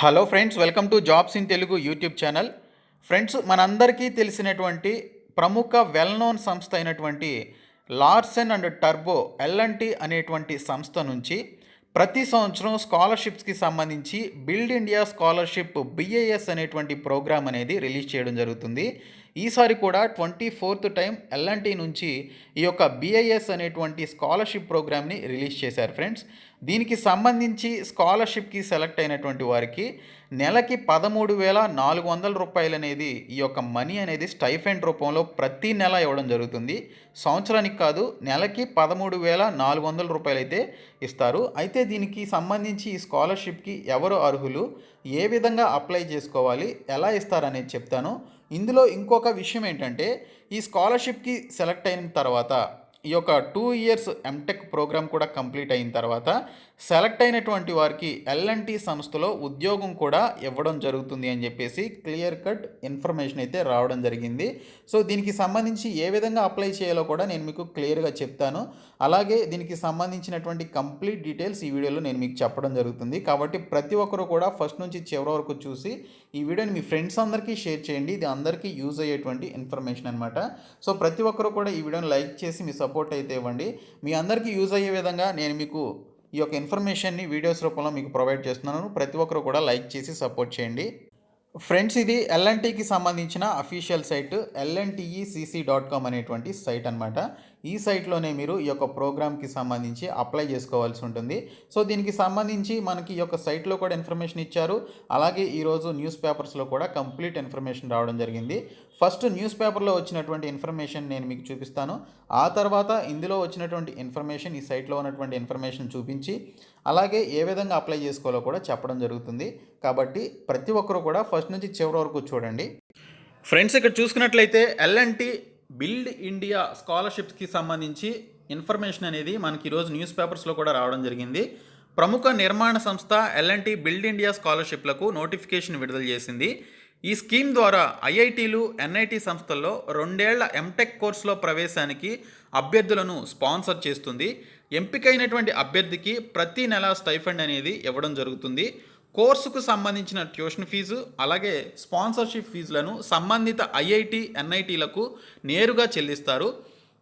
Hello friends, welcome to jobs in Telugu YouTube channel. Friends, మనందరికీ తెలిసినటువంటి ప్రముఖ వెల్ నోన్ సంస్థ అయినటువంటి లార్సెన్ అండ్ టర్బో ఎల్ఎన్టీ అనేటువంటి సంస్థ నుంచి ప్రతి సంవత్సరం స్కాలర్షిప్స్కి సంబంధించి బిల్డ్ ఇండియా స్కాలర్షిప్ బిఏఎస్ అనేటువంటి ప్రోగ్రామ్ అనేది రిలీజ్ చేయడం జరుగుతుంది. ఈసారి కూడా 24th టైం ఎల్ఎన్టీ నుంచి ఈ యొక్క బిఐఎస్ అనేటువంటి స్కాలర్షిప్ ప్రోగ్రామ్ని రిలీజ్ చేశారు ఫ్రెండ్స్. దీనికి సంబంధించి స్కాలర్షిప్కి సెలెక్ట్ అయినటువంటి వారికి నెలకి 13,400 రూపాయలు అనేది ఈ యొక్క మనీ అనేది స్టైఫెండ్ రూపంలో ప్రతి నెల ఇవ్వడం జరుగుతుంది. సంవత్సరానికి కాదు, నెలకి 13,400 రూపాయలు అయితే ఇస్తారు. అయితే దీనికి సంబంధించి ఈ స్కాలర్షిప్కి ఎవరు అర్హులు, ఏ విధంగా అప్లై చేసుకోవాలి, ఎలా ఇస్తారనేది చెప్తాను. ఇందులో ఇంకొక విషయం ఏంటంటే, ఈ స్కాలర్షిప్కి సెలెక్ట్ అయిన తర్వాత ఈ యొక్క 2 ఇయర్స్ ఎంటెక్ ప్రోగ్రామ్ కూడా కంప్లీట్ అయిన తర్వాత సెలెక్ట్ అయినటువంటి వారికి ఎల్ఎన్టీ సంస్థలో ఉద్యోగం కూడా ఇవ్వడం జరుగుతుంది అని చెప్పేసి క్లియర్ కట్ ఇన్ఫర్మేషన్ అయితే రావడం జరిగింది. సో దీనికి సంబంధించి ఏ విధంగా అప్లై చేయాలో కూడా నేను మీకు క్లియర్గా చెప్తాను. అలాగే దీనికి సంబంధించినటువంటి కంప్లీట్ డీటెయిల్స్ ఈ వీడియోలో నేను మీకు చెప్పడం జరుగుతుంది. కాబట్టి ప్రతి ఒక్కరు కూడా ఫస్ట్ నుంచి చివరి వరకు చూసి ఈ వీడియోని మీ ఫ్రెండ్స్ అందరికీ షేర్ చేయండి. ఇది అందరికీ యూజ్ అయ్యేటువంటి ఇన్ఫర్మేషన్ అనమాట. సో ప్రతి ఒక్కరు కూడా ఈ వీడియోని లైక్ చేసి మీ సపోర్ట్ అయితే ఇవ్వండి. మీ అందరికీ యూజ్ అయ్యే విధంగా నేను మీకు ఈ యొక్క ఇన్ఫర్మేషన్ని వీడియోస్ రూపంలో మీకు ప్రొవైడ్ చేస్తున్నాను. ప్రతి ఒక్కరు కూడా లైక్ చేసి సపోర్ట్ చేయండి. ఫ్రెండ్స్, ఇది ఎల్ఎన్టీకి సంబంధించిన అఫీషియల్ సైట్ lntecc.com అనేటువంటి సైట్ అనమాట. ఈ సైట్లోనే మీరు ఈ యొక్క ప్రోగ్రామ్కి సంబంధించి అప్లై చేసుకోవాల్సి ఉంటుంది. సో దీనికి సంబంధించి మనకి ఈ యొక్క సైట్లో కూడా ఇన్ఫర్మేషన్ ఇచ్చారు. అలాగే ఈరోజు న్యూస్ పేపర్స్లో కూడా కంప్లీట్ ఇన్ఫర్మేషన్ రావడం జరిగింది. ఫస్ట్ న్యూస్ పేపర్లో వచ్చినటువంటి ఇన్ఫర్మేషన్ నేను మీకు చూపిస్తాను. ఆ తర్వాత ఇందులో వచ్చినటువంటి ఇన్ఫర్మేషన్, ఈ సైట్లో ఉన్నటువంటి ఇన్ఫర్మేషన్ చూపించి అలాగే ఏ విధంగా అప్లై చేసుకోవాలో కూడా చెప్పడం జరుగుతుంది. కాబట్టి ప్రతి ఒక్కరు కూడా ఫస్ట్ నుంచి చివరి వరకు చూడండి. ఫ్రెండ్స్, ఇక్కడ చూసుకున్నట్లయితే ఎల్ఎన్టీ బిల్డ్ ఇండియా స్కాలర్షిప్స్కి సంబంధించి ఇన్ఫర్మేషన్ అనేది మనకి ఈరోజు న్యూస్ పేపర్స్లో కూడా రావడం జరిగింది. ప్రముఖ నిర్మాణ సంస్థ ఎల్ఎన్టీ బిల్డ్ ఇండియా స్కాలర్షిప్లకు నోటిఫికేషన్ విడుదల చేసింది. ఈ స్కీమ్ ద్వారా ఐఐటీలు, ఎన్ఐటి సంస్థల్లో 2 ఏళ్ల ఎంటెక్ కోర్సులో ప్రవేశానికి అభ్యర్థులను స్పాన్సర్ చేస్తుంది. ఎంపికైనటువంటి అభ్యర్థికి ప్రతి నెల స్టైఫండ్ అనేది ఇవ్వడం జరుగుతుంది. కోర్సుకు సంబంధించిన ట్యూషన్ ఫీజు అలాగే స్పాన్సర్షిప్ ఫీజులను సంబంధిత ఐఐటి, ఎన్ఐటీలకు నేరుగా చెల్లిస్తారు.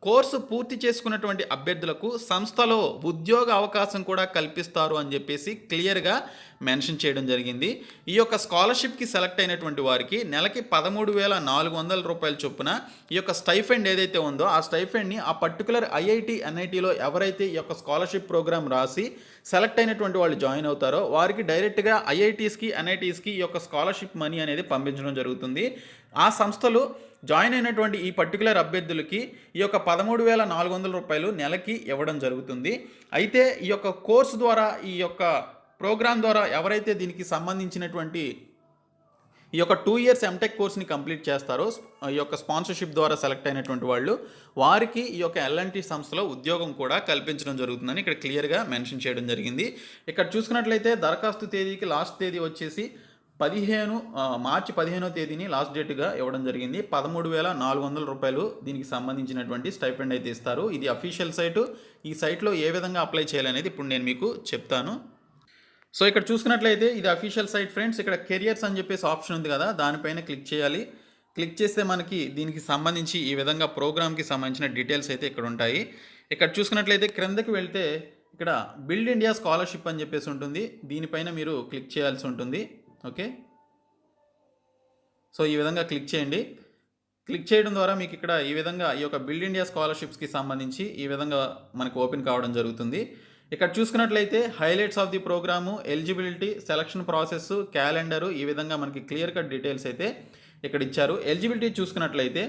కోర్సు పూర్తి చేసుకున్నటువంటి అభ్యర్థులకు సంస్థలో ఉద్యోగ అవకాశం కూడా కల్పిస్తారు అని చెప్పేసి క్లియర్గా మెన్షన్ చేయడం జరిగింది. ఈ యొక్క స్కాలర్షిప్కి సెలెక్ట్ అయినటువంటి వారికి నెలకి 13,400 రూపాయల చొప్పున ఈ యొక్క స్టైఫండ్ ఏదైతే ఉందో ఆ స్టైఫండ్ని ఆ పర్టికులర్ ఐఐటి, ఎన్ఐటీలో ఎవరైతే ఈ యొక్క స్కాలర్షిప్ ప్రోగ్రామ్ రాసి సెలెక్ట్ అయినటువంటి వాళ్ళు జాయిన్ అవుతారో వారికి డైరెక్ట్గా ఐఐటీస్కి, ఎన్ఐటీస్కి ఈ యొక్క స్కాలర్షిప్ మనీ అనేది పంపించడం జరుగుతుంది. ఆ సంస్థలు జాయిన్ అయినటువంటి ఈ పర్టికులర్ అభ్యర్థులకి ఈ యొక్క 13,400 రూపాయలు నెలకి ఇవ్వడం జరుగుతుంది. అయితే ఈ యొక్క కోర్సు ద్వారా, ఈ యొక్క ప్రోగ్రాం ద్వారా ఎవరైతే దీనికి సంబంధించినటువంటి ఈ యొక్క 2 ఇయర్స్ ఎంటెక్ కోర్స్ని కంప్లీట్ చేస్తారో, ఈ యొక్క స్పాన్సర్షిప్ ద్వారా సెలెక్ట్ అయినటువంటి వాళ్ళు, వారికి ఈ యొక్క ఎల్ఎన్టీ సంస్థలో ఉద్యోగం కూడా కల్పించడం జరుగుతుందని ఇక్కడ క్లియర్గా మెన్షన్ చేయడం జరిగింది. ఇక్కడ చూసుకున్నట్లయితే దరఖాస్తు తేదీకి లాస్ట్ తేదీ వచ్చేసి మార్చి 15వ తేదీని లాస్ట్ డేట్గా ఇవ్వడం జరిగింది. 13,400 రూపాయలు దీనికి సంబంధించినటువంటి స్టైఫండ్ అయితే ఇస్తారు. ఇది అఫీషియల్ సైటు. ఈ సైట్లో ఏ విధంగా అప్లై చేయాలనేది ఇప్పుడు నేను మీకు చెప్తాను. సో ఇక్కడ చూసుకున్నట్లయితే ఇది అఫీషియల్ సైట్ ఫ్రెండ్స్. ఇక్కడ కెరియర్స్ అని చెప్పేసి ఆప్షన్ ఉంది కదా, దానిపైన క్లిక్ చేయాలి. క్లిక్ చేస్తే మనకి దీనికి సంబంధించి ఈ విధంగా ప్రోగ్రామ్కి సంబంధించిన డీటెయిల్స్ అయితే ఇక్కడ ఉంటాయి. ఇక్కడ చూసుకున్నట్లయితే క్రిందకి వెళ్తే ఇక్కడ బిల్డ్ ఇండియా స్కాలర్షిప్ అని చెప్పేసి ఉంటుంది. దీనిపైన మీరు క్లిక్ చేయాల్సి ఉంటుంది. ఓకే, సో ఈ విధంగా క్లిక్ చేయండి. క్లిక్ చేయడం ద్వారా మీకు ఇక్కడ ఈ విధంగా ఈ యొక్క బిల్డ్ ఇండియా స్కాలర్షిప్స్కి సంబంధించి ఈ విధంగా మనకు ఓపెన్ కావడం జరుగుతుంది. ఇక్కడ చూసుకున్నట్లయితే highlights of the program, eligibility, selection process, calendar, ఈ విధంగా మనకి క్లియర్ కట్ డీటెయిల్స్ అయితే ఇక్కడ ఇచ్చారు. ఎలిజిబిలిటీ చూసుకున్నట్లయితే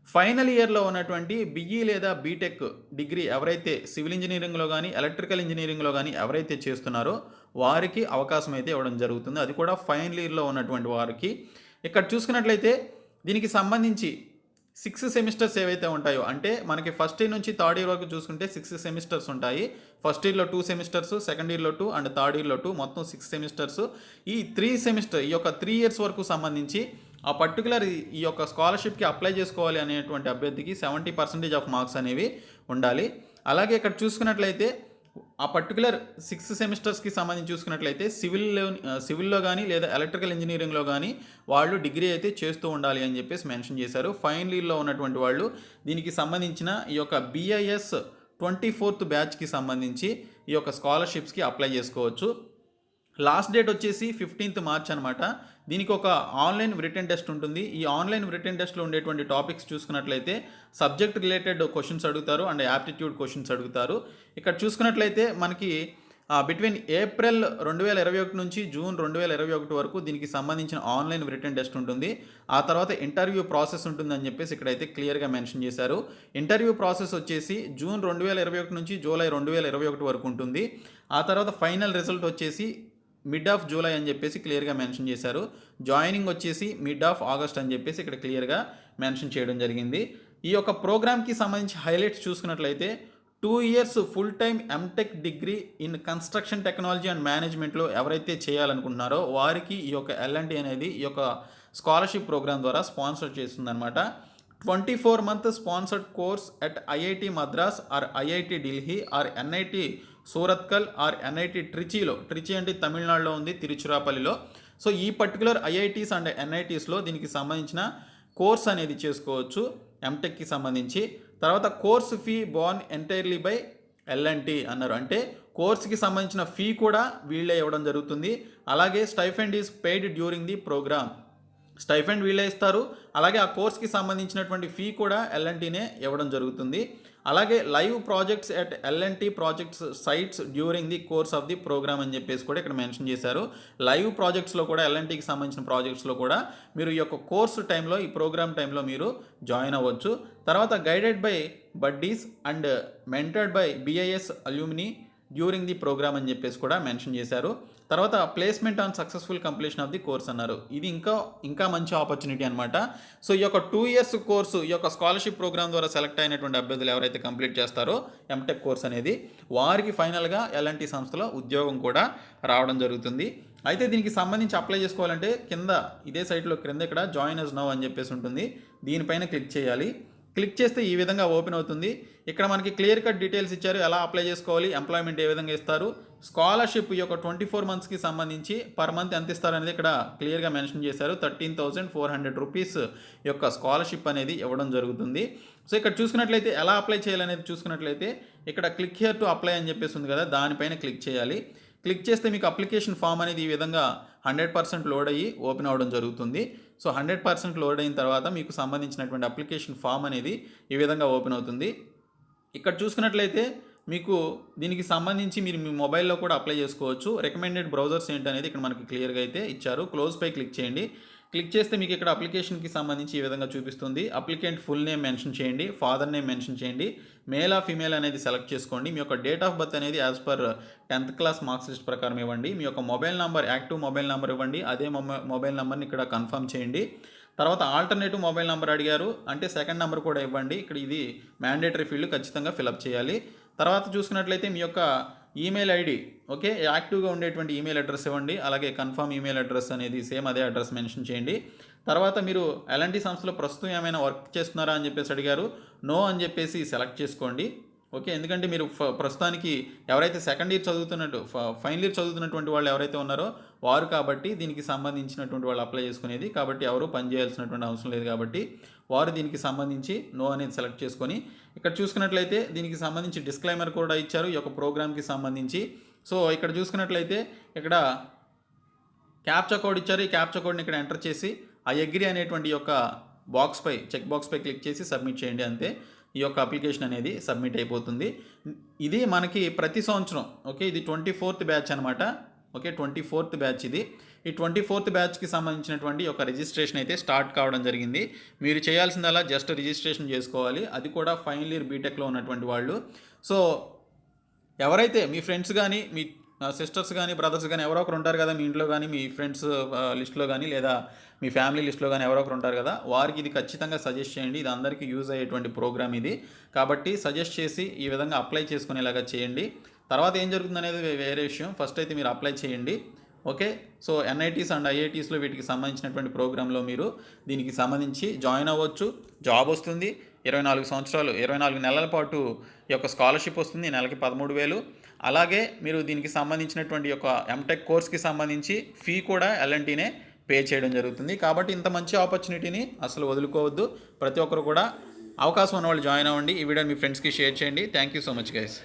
ఫైనల్ ఇయర్లో ఉన్నటువంటి బిఈ లేదా బీటెక్ డిగ్రీ ఎవరైతే సివిల్ ఇంజనీరింగ్లో కానీ, ఎలక్ట్రికల్ ఇంజనీరింగ్లో కానీ ఎవరైతే చేస్తున్నారో వారికి అవకాశం అయితే ఇవ్వడం జరుగుతుంది. అది కూడా ఫైనల్ ఇయర్లో ఉన్నటువంటి వారికి. ఇక్కడ చూసుకున్నట్లయితే దీనికి సంబంధించి 6 సెమిస్టర్స్ ఏవైతే ఉంటాయో, అంటే మనకి ఫస్ట్ ఇయర్ నుంచి థర్డ్ ఇయర్ వరకు చూసుకుంటే 6 సెమిస్టర్స్ ఉంటాయి. ఫస్ట్ ఇయర్లో 2 సెమిస్టర్స్, సెకండ్ ఇయర్లో 2 అండ్ థర్డ్ ఇయర్లో 2, మొత్తం 6 సెమిస్టర్స్. ఈ 3 ఇయర్స్ వరకు సంబంధించి ఆ పర్టికులర్ ఈ యొక్క స్కాలర్షిప్కి అప్లై చేసుకోవాలి అనేటువంటి అభ్యర్థికి 70% ఆఫ్ మార్క్స్ అనేవి ఉండాలి. అలాగే ఇక్కడ చూసుకున్నట్లయితే ఆ పర్టికులర్ 6 సెమిస్టర్స్‌కి సంబంధించి చూసుకున్నట్లయితే సివిల్‌లో గానీ లేదా ఎలక్ట్రికల్ ఇంజినీరింగ్‌లో గానీ వాళ్ళు డిగ్రీ అయితే చేస్తూ ఉండాలి అని చెప్పేసి మెన్షన్ చేశారు. ఫైనల్ ఇయర్‌లో ఉన్నటువంటి వాళ్ళు దీనికి సంబంధించిన ఈ యొక్క BIS 24th బ్యాచ్‌కి సంబంధించి ఈ యొక్క స్కాలర్‌షిప్స్‌కి అప్లై చేసుకోవచ్చు. లాస్ట్ డేట్ వచ్చేసి 15th మార్చ్ అనమాట. దీనికి ఒక ఆన్లైన్ రిటన్ టెస్ట్ ఉంటుంది. ఈ ఆన్లైన్ రిటన్ టెస్ట్‌లో ఉండేటువంటి టాపిక్స్ చూసుకున్నట్లయితే సబ్జెక్ట్ రిలేటెడ్ క్వశ్చన్స్ అడుగుతారు అండ్ యాప్టిట్యూడ్ క్వశ్చన్స్ అడుగుతారు. ఇక్కడ చూసుకున్నట్లయితే మనకి బిట్వీన్ ఏప్రిల్ 2021 నుంచి జూన్ 2021 వరకు దీనికి సంబంధించిన ఆన్లైన్ రిటన్ టెస్ట్ ఉంటుంది. ఆ తర్వాత ఇంటర్వ్యూ ప్రాసెస్ ఉంటుందని చెప్పేసి ఇక్కడైతే క్లియర్‌గా మెన్షన్ చేశారు. ఇంటర్వ్యూ ప్రాసెస్ వచ్చేసి జూన్ 2021 నుంచి జూలై 2021 వరకు ఉంటుంది. ఆ తర్వాత ఫైనల్ రిజల్ట్ వచ్చేసి మిడ్ ఆఫ్ జూలై అని చెప్పేసి క్లియర్‌గా మెన్షన్ చేశారు. జాయినింగ్ వచ్చేసి మిడ్ ఆఫ్ ఆగస్ట్ అని చెప్పేసి ఇక్కడ క్లియర్‌గా మెన్షన్ చేయడం జరిగింది. ఈ యొక్క ప్రోగ్రామ్‌కి సంబంధించి హైలైట్స్ చూసుకున్నట్లయితే 2 years full time MTech degree in construction technology and మేనేజ్మెంట్లో ఎవరైతే చేయాలనుకుంటున్నారో వారికి ఈ యొక్క L&T అనేది ఈ యొక్క స్కాలర్షిప్ ప్రోగ్రామ్ ద్వారా స్పాన్సర్ చేస్తుందన్నమాట. 24-month sponsored course at IIT Madras or IIT Delhi or NIT Surathkal or NIT Trichy అంటే తమిళనాడులో ఉంది, తిరుచిరాపల్లిలో. సో ఈ పర్టికులర్ IITs అండ్ NITస్లో దీనికి సంబంధించిన కోర్స్ అనేది చేసుకోవచ్చు ఎంటెక్కి సంబంధించి. తర్వాత course fee borne entirely by L&T అన్నారు. అంటే కోర్స్కి సంబంధించిన ఫీ కూడా వీళ్ళే ఇవ్వడం జరుగుతుంది. అలాగే stipend is paid during the program. Stipend వీళ్ళే ఇస్తారు. అలాగే ఆ కోర్స్కి సంబంధించినటువంటి ఫీ కూడా L&Tనే ఇవ్వడం జరుగుతుంది. అలాగే live projects at L&T projects sites during the course of the program అని చెప్పేసి కూడా ఇక్కడ మెన్షన్ చేశారు. లైవ్ ప్రాజెక్ట్స్లో కూడా L&Tకి సంబంధించిన ప్రాజెక్ట్స్లో కూడా మీరు ఈ యొక్క కోర్సు టైంలో ఈ ప్రోగ్రామ్ టైంలో మీరు జాయిన్ అవ్వచ్చు. తర్వాత guided by buddies and mentored by BIS alumni during the program అని చెప్పేసి కూడా మెన్షన్ చేశారు. తర్వాత placement on successful completion of the course అన్నారు. ఇది ఇంకా మంచి ఆపర్చునిటీ అనమాట. సో ఈ యొక్క 2 ఇయర్స్ కోర్సు ఈ యొక్క స్కాలర్షిప్ ప్రోగ్రామ్ ద్వారా సెలెక్ట్ అయినటువంటి అభ్యర్థులు ఎవరైతే కంప్లీట్ చేస్తారో ఎంటెక్ కోర్స్ అనేది వారికి ఫైనల్గా L&T సంస్థలో ఉద్యోగం కూడా రావడం జరుగుతుంది. అయితే దీనికి సంబంధించి అప్లై చేసుకోవాలంటే కింద ఇదే సైట్లో క్రింద ఇక్కడ జాయిన్ అస్ నౌ అని చెప్పేసి ఉంటుంది. దీనిపైన క్లిక్ చేయాలి. క్లిక్ చేస్తే ఈ విధంగా ఓపెన్ అవుతుంది. ఇక్కడ మనకి క్లియర్ కట్ డీటెయిల్స్ ఇచ్చారు, ఎలా అప్లై చేసుకోవాలి, ఎంప్లాయ్మెంట్ ఏ విధంగా ఇస్తారు, స్కాలర్షిప్ ఈ యొక్క 24 monthsకి సంబంధించి పర్ మంత్ ఎంత ఇస్తారు అనేది ఇక్కడ క్లియర్గా మెన్షన్ చేశారు. 13,400 రూపీస్ యొక్క స్కాలర్షిప్ అనేది ఇవ్వడం జరుగుతుంది. సో ఇక్కడ చూసుకున్నట్లయితే ఎలా అప్లై చేయాలనేది చూసుకున్నట్లయితే ఇక్కడ క్లిక్ హియర్ టు అప్లై అని చెప్పేసి ఉంది కదా, దానిపైన క్లిక్ చేయాలి. క్లిక్ చేస్తే మీకు అప్లికేషన్ ఫామ్ అనేది ఈ విధంగా 100% లోడ్ అయ్యి ఓపెన్ అవ్వడం జరుగుతుంది. సో 100% లోడ్ అయిన తర్వాత మీకు సంబంధించినటువంటి అప్లికేషన్ ఫామ్ అనేది ఈ విధంగా ఓపెన్ అవుతుంది. ఇక్కడ చూసుకున్నట్లయితే మీకు దీనికి సంబంధించి మీరు మీ మొబైల్లో కూడా అప్లై చేసుకోవచ్చు. రికమెండెడ్ బ్రౌజర్స్ ఏంటనేది ఇక్కడ మనకి క్లియర్గా అయితే ఇచ్చారు. క్లోజ్పై క్లిక్ చేయండి. క్లిక్ చేస్తే మీకు ఇక్కడ అప్లికేషన్కి సంబంధించి ఈ విధంగా చూపిస్తుంది. అప్లికెంట్ ఫుల్ నేమ్ మెన్షన్ చేయండి, ఫాదర్ నేమ్ మెన్షన్ చేయండి, మేల్ ఆ ఫీమేల్ అనేది సెలెక్ట్ చేసుకోండి. మీ యొక్క డేట్ ఆఫ్ బర్త్ అనేది as per 10th class marks list ప్రకారం ఇవ్వండి. మీ యొక్క mobile number active mobile number ఇవ్వండి. అదే మొబైల్ నెంబర్ని ఇక్కడ కన్ఫర్మ్ చేయండి. తర్వాత ఆల్టర్నేటివ్ మొబైల్ నెంబర్ అడిగారు అంటే సెకండ్ నెంబర్ కూడా ఇవ్వండి. ఇక్కడ ఇది మ్యాండేటరీ ఫీల్డ్ ఖచ్చితంగా ఫిలప్ చేయాలి. తర్వాత చూసుకున్నట్లయితే మీ యొక్క ఈమెయిల్ ఐడి ఓకే యాక్టివ్గా ఉండేటువంటి ఈమెయిల్ అడ్రస్ ఇవ్వండి. అలాగే కన్ఫర్మ్ ఈమెయిల్ అడ్రస్ అనేది సేమ్ అదే అడ్రస్ మెన్షన్ చేయండి. తర్వాత మీరు L&T సంస్థలో ప్రస్తుతం ఏమైనా వర్క్ చేస్తున్నారా అని చెప్పేసి అడిగారు. నో అని చెప్పేసి సెలెక్ట్ చేసుకోండి. ఓకే, ఎందుకంటే మీరు ప్రస్తుతానికి ఎవరైతే సెకండ్ ఇయర్ ఫైనల్ ఇయర్ చదువుతున్నటువంటి వాళ్ళు ఎవరైతే ఉన్నారో వారు కాబట్టి దీనికి సంబంధించినటువంటి వాళ్ళు అప్లై చేసుకునేది కాబట్టి ఎవరు పని చేయాల్సినటువంటి అవసరం లేదు కాబట్టి వారు దీనికి సంబంధించి నో అనేది సెలెక్ట్ చేసుకొని ఇక్కడ చూసుకున్నట్లయితే దీనికి సంబంధించి డిస్క్లైమర్ కూడా ఇచ్చారు ఈ యొక్క ప్రోగ్రామ్కి సంబంధించి. సో ఇక్కడ చూసుకున్నట్లయితే ఇక్కడ క్యాప్చా కోడ్ ఇచ్చారు. ఈ క్యాప్చా కోడ్ని ఇక్కడ ఎంటర్ చేసి ఆ అగ్రీ అనేటువంటి యొక్క చెక్ బాక్స్పై క్లిక్ చేసి సబ్మిట్ చేయండి. అంతే, ఈ యొక్క అప్లికేషన్ అనేది సబ్మిట్ అయిపోతుంది. ఇది మనకి ప్రతి సంవత్సరం ఓకే ఇది 24th బ్యాచ్ అనమాట. ఓకే 24th బ్యాచ్ ఇది. ఈ 24th బ్యాచ్కి సంబంధించినటువంటి ఒక రిజిస్ట్రేషన్ అయితే స్టార్ట్ కావడం జరిగింది. మీరు చేయాల్సిందల్లా జస్ట్ రిజిస్ట్రేషన్ చేసుకోవాలి, అది కూడా ఫైనల్ ఇయర్ బీటెక్లో ఉన్నటువంటి వాళ్ళు. సో ఎవరైతే మీ ఫ్రెండ్స్ కానీ మీ సిస్టర్స్ కానీ బ్రదర్స్ కానీ ఎవరో ఒకరు ఉంటారు కదా మీ ఇంట్లో కానీ మీ ఫ్రెండ్స్ లిస్ట్లో కానీ లేదా మీ ఫ్యామిలీ లిస్ట్లో కానీ ఎవరో ఒకరు ఉంటారు కదా వారికి ఇది ఖచ్చితంగా సజెస్ట్ చేయండి. ఇది అందరికీ యూజ్ అయ్యేటువంటి ప్రోగ్రామ్ ఇది కాబట్టి సజెస్ట్ చేసి ఈ విధంగా అప్లై చేసుకునేలాగా చేయండి. తర్వాత ఏం జరుగుతుంది అనేది వేరే విషయం. ఫస్ట్ అయితే మీరు అప్లై చేయండి. ఓకే, సో NITs అండ్ IITsలో వీటికి సంబంధించినటువంటి ప్రోగ్రాంలో మీరు దీనికి సంబంధించి జాయిన్ అవ్వచ్చు. జాబ్ వస్తుంది. 24 నెలల పాటు ఈ యొక్క స్కాలర్షిప్ వస్తుంది. నెలకి 13,000. అలాగే మీరు దీనికి సంబంధించినటువంటి యొక్క ఎంటెక్ కోర్స్కి సంబంధించి ఫీ కూడా ఎల్ఎన్టీనే పే చేయడం జరుగుతుంది. కాబట్టి ఇంత మంచి ఆపర్చునిటీని అసలు వదులుకోవద్దు. ప్రతి ఒక్కరు కూడా అవకాశం ఉన్నవాళ్ళు జాయిన్ అవ్వండి. ఈ వీడియోని మీ ఫ్రెండ్స్కి షేర్ చేయండి. Thank you so much guys.